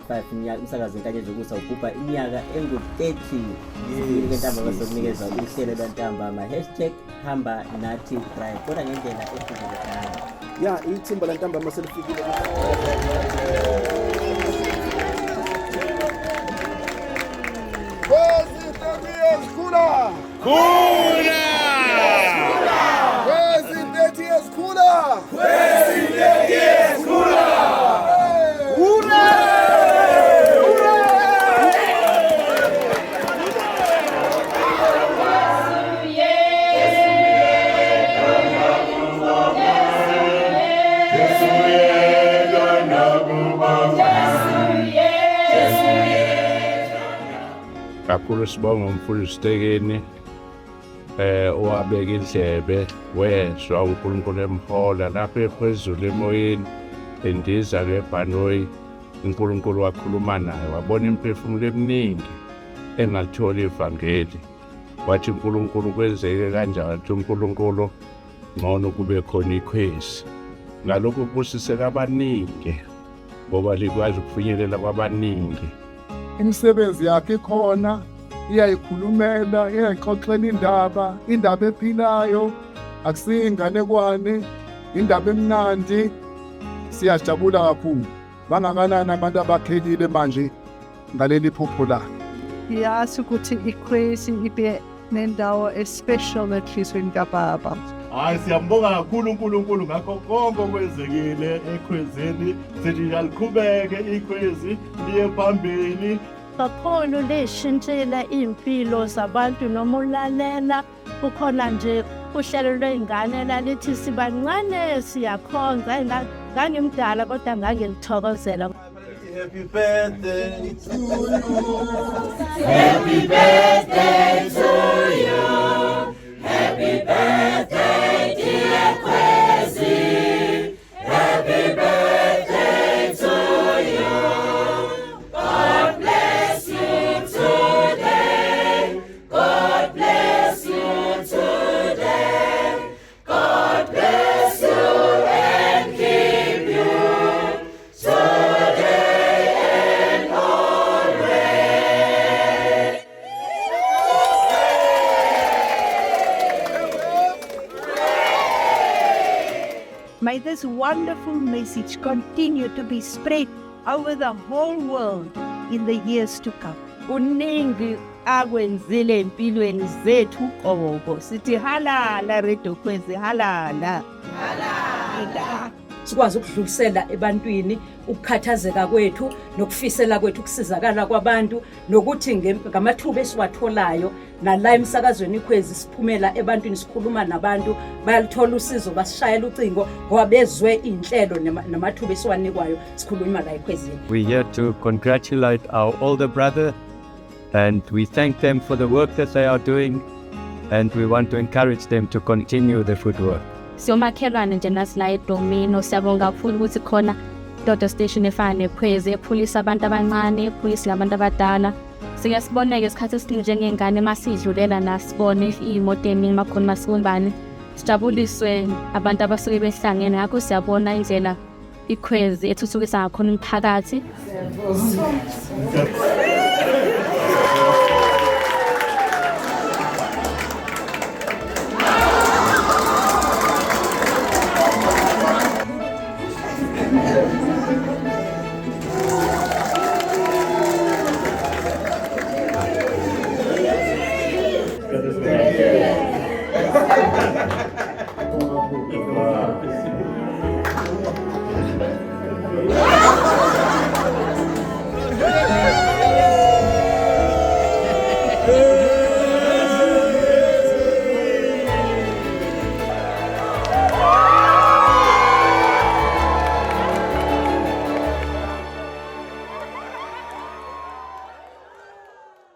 2025 umsakazo Inkanyezi Ukusa ugubha iminyaka engu-30 Ntamba basokunikeza uhlelo lwantambama #hamba nathi drive kodwa ngendlela ehlukile. Ya ithimba lantambama selifikile kakhulu sibonga umfundisi Stekeni owabeka indlebe wezwa uNkulunkulu emhola lapho ephezulu emoyeni endiza ngebhanoyi uNkulunkulu wakhuluma naye wabona imphefumulo eminingi engathola ivangeli wathi uNkulunkulu kwenzeke kanjani wathi uNkulunkulu ngcono kube khona ikhwezi ngalokho kubusiseka abaningi ngoba likwazi ukufinyelela kwabaningi. Imisebenzi yakhe ikhona iyayikhulumela iyayixoxela indaba ephilayo akusiyinganekwane indaba emnandi siyajabula kakhulu bangakanani abantu abakhelile manje ngaleli phupho lakhe. Siyazi ukuthi ikhwezi ibe nendawo especial enhlizweni kaBaba. Hayi siyambonga kakhulu uNkulunkulu ngakho konke okwenzekile ekhwezeni sithi aliqhubeke ikhwezi liye phambili. Kakhulu leshintshela impilo zabantu noma ulalela kukhona nje uhlelo lwengane lalithi sibancane siyakhonza ngangimdala kodwa ngangilithokozela. Happy birthday to you. Happy birthday to you. Happy birthday dear Kwezi. Happy birthday to you. God bless you today. God bless you today. God bless you and keep you today and always. May this wonderful message continue to be spread over the whole world in the years to come. Kuningi akwenzile empilweni zethu qobo sithi halala Radio Kwezi halala sikwazi ukudlulisela ebantwini ukukhathazeka kwethu nokufisela kwethu ukusizakala kwabantu nokuthi ngamathuba esiwatholayo nala emsakazweni Ikhwezi siphumela ebantwini sikhuluma nabantu bayalithola usizo basishayela ucingo ngoba bezwe inhlelo namathuba esiwanikwayo sikhuluma la eKhwezini. We're here to congratulate our older brother and we thank them for the work that they are doing and we want to encourage them to continue the good work. Siyomakhelwane nje nasila eDomino siyabonga kakhulu ukuthi khona Dodo Station efana neKhwezi ephulisa abantu abancane ephulisa labantu abadala. Siyasiboneke isikhathi esiningi njengengane masidlulela nasibone imoto eningi makhona masikumbani sijabuliswe abantu abasuke behlangene ngakho siyabona indlela iKhwezi ethuthukisa ngakhona umphakathi.